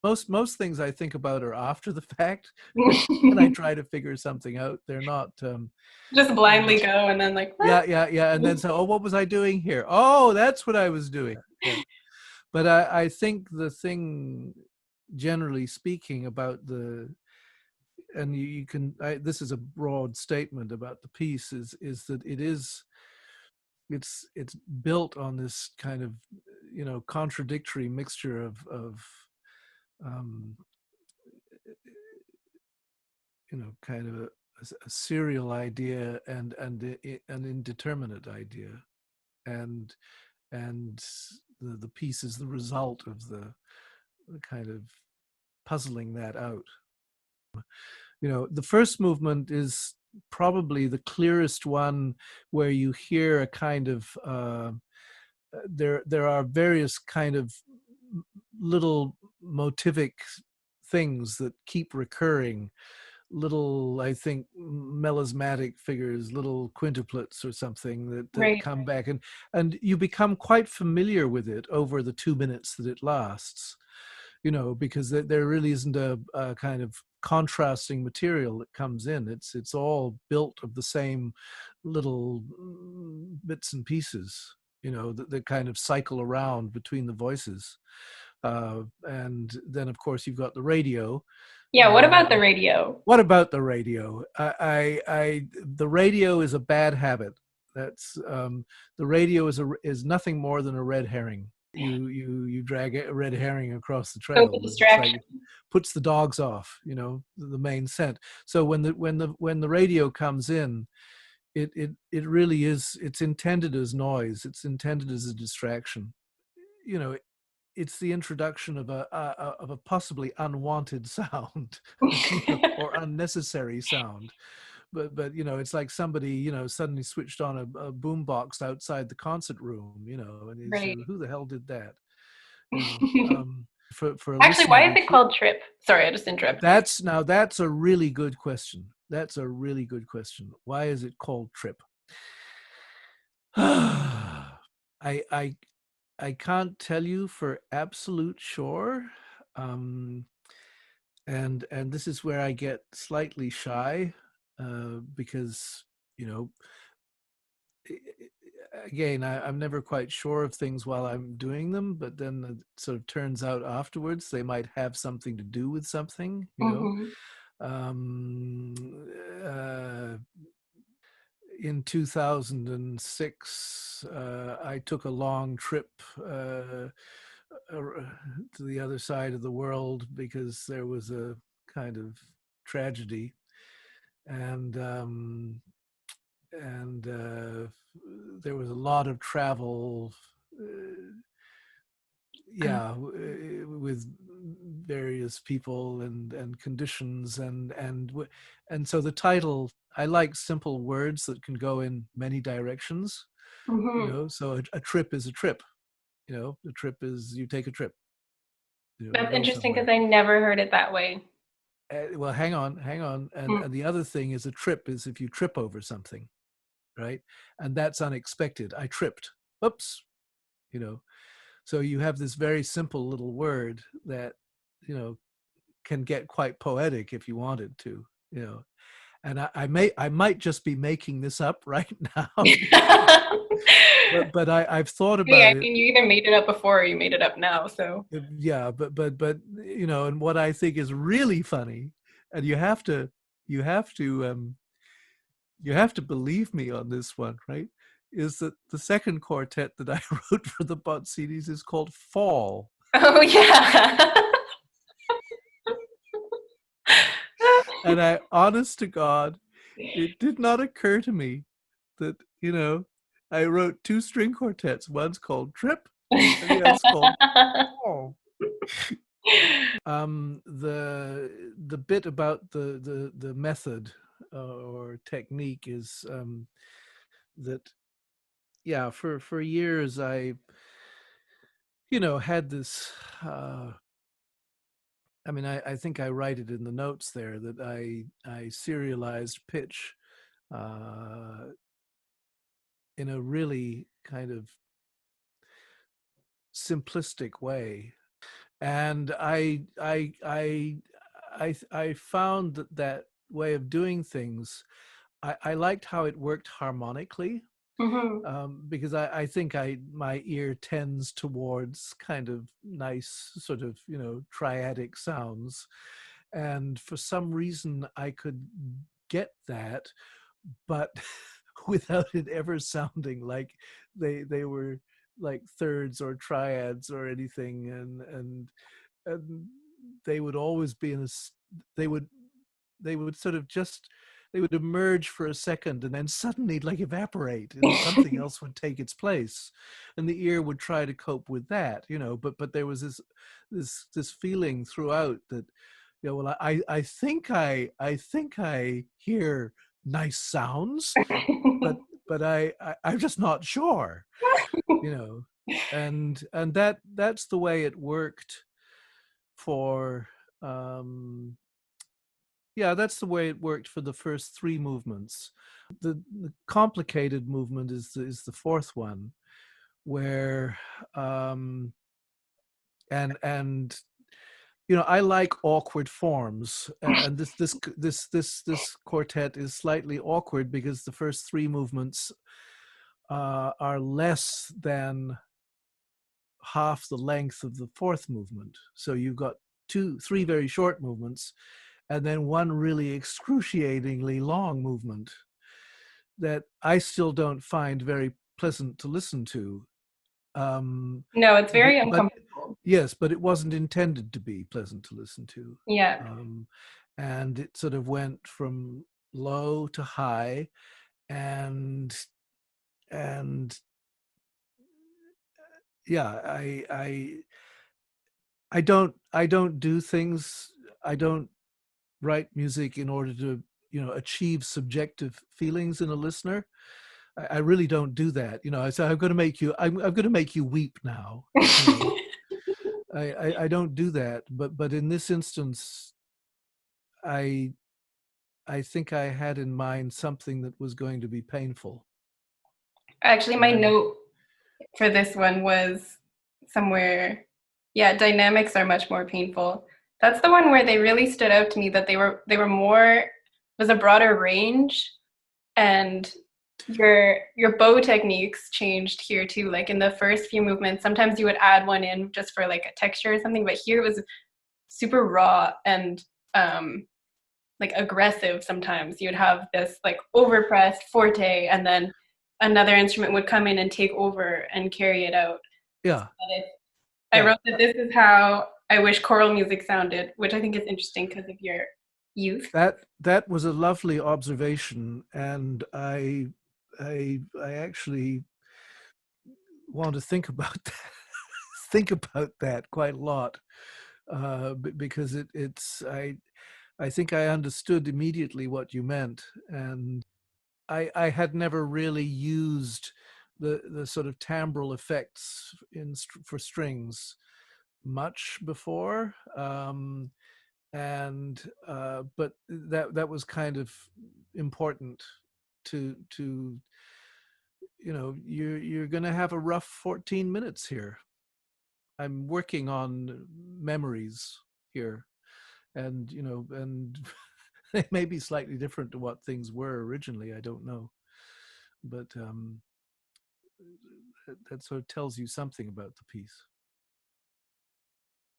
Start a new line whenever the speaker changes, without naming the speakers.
most things I think about are after the fact. When I try to figure something out, they're not.
Just
They're
blindly
not.
go and then like, what?
Yeah, yeah, yeah. And then so, oh, what was I doing here? Oh, that's what I was doing. Yeah. But I think the thing, generally speaking, about and you can, this is a broad statement about the piece, is that it's built on this kind of, contradictory mixture of um, kind of a serial idea an indeterminate idea, and and the piece is the result of the kind of puzzling that out. The first movement is probably the clearest one, where you hear a kind of there are various kind of little motivic things that keep recurring, little, I think, melismatic figures, little quintuplets or something that
Right.
come back, and you become quite familiar with it over the 2 minutes that it lasts, because there really isn't a kind of contrasting material that comes in. It's all built of the same little bits and pieces, that kind of cycle around between the voices. And then, of course, you've got the radio.
Yeah, what
uh,
about the radio?
what about the radio? The radio is a bad habit. That's The radio is nothing more than a red herring. You drag a red herring across the
Total
trail. It's like
distraction.
it puts the dogs off. The main scent. So when the radio comes in, it really is. It's intended as noise. It's intended as a distraction. You know, it's the introduction of a possibly unwanted sound, or unnecessary sound. But it's like somebody suddenly switched on a boombox outside the concert room, and is
Right.
who the hell did that? You know, for a
Actually,
listener
why is
to
it called Trip? Sorry, I just interrupted you.
that's a really good question. That's a really good question. Why is it called Trip? I I I can't tell you for absolute sure. Um, and this is where I get slightly shy, because you know again, I'm never quite sure of things while I'm doing them, but then it sort of turns out afterwards they might have something to do with something.
Hmm.
Um, uh, in 2006, I took a long trip to the other side of the world because there was a kind of tragedy, and there was a lot of travel. Yeah, with various people and conditions, and so the title, I like simple words that can go in many directions.
Hmm.
So a trip is a trip. The trip is, you take a trip, you
That's
go
interesting because
somewhere.
I never heard it that way.
Well, hang on, and the other thing is, a trip is if you trip over something, right? And that's unexpected. I tripped. Oops. you know so you have this very simple little word that you know can get quite poetic if you wanted to. And I might just be making this up right now, but I've thought
Hey,
about
I
it.
mean, you either made it up before or you made it up now. So,
Yeah, but and what I think is really funny, and you have to you have to believe me on this one, right? Is that the second quartet that I wrote for the Bozzinis is called Fall.
oh yeah.
And honest to God, it did not occur to me that, I wrote two string quartets. One's called Trip and the other's called Fall. The bit about the method, or technique, is that, yeah, for years I had this. I mean, I think I write it in the notes there that I serialized pitch uh, in a really kind of simplistic way. And I found that that way of doing things, I liked how it worked harmonically,
Hmm.
because I think my ear tends towards kind of nice sort of, you know, triadic sounds, and for some reason I could get that, but without it ever sounding like they were like thirds or triads or anything, and they would always be in a they would they would sort of just they would emerge for a second and then suddenly like evaporate and something else would take its place, and the ear would try to cope with that, you know, but there was this feeling throughout that, you know, well, I think I hear nice sounds, but I'm just not sure, you know. And that's the way it worked for, um yeah, that's the way it worked for the first three movements. The complicated movement is the fourth one, where, um and you know, I like awkward forms, and this quartet is slightly awkward because the first three movements are less than half the length of the fourth movement. So you've got three very short movements, and then one really excruciatingly long movement that I still don't find very pleasant to listen to. Um,
No, it's very
but
uncomfortable.
yes, but it wasn't intended to be pleasant to listen to.
Yeah.
Um, and it sort of went from low to high, and and yeah, I don't do things. I don't write music in order to, you know, achieve subjective feelings in a listener. I really don't do that. You know, I say I'm going to make you. I'm going to make you weep now. You know, I don't do that. But in this instance, I I think I had in mind something that was going to be painful.
Actually, my
And
note for this one was somewhere, yeah, dynamics are much more painful. That's the one where they really stood out to me, that they were more, was a broader range, and your bow techniques changed here too. Like in the first few movements, sometimes you would add one in just for like a texture or something, but here it was super raw and like aggressive. Sometimes you'd have this like overpressed forte, and then another instrument would come in and take over and carry it out.
yeah,
I
yeah,
wrote that this is how I wish choral music sounded, which I think is interesting because of your youth.
that was a lovely observation, and I actually want to think about that, think about that quite a lot, because it's I think I understood immediately what you meant, and I had never really used the sort of timbral effects for strings much before, and but that was kind of important to, you know, you're going to have a rough 14 minutes here. I'm working on memories here, and you know, and they may be slightly different to what things were originally. I don't know, but that sort of tells you something about the piece.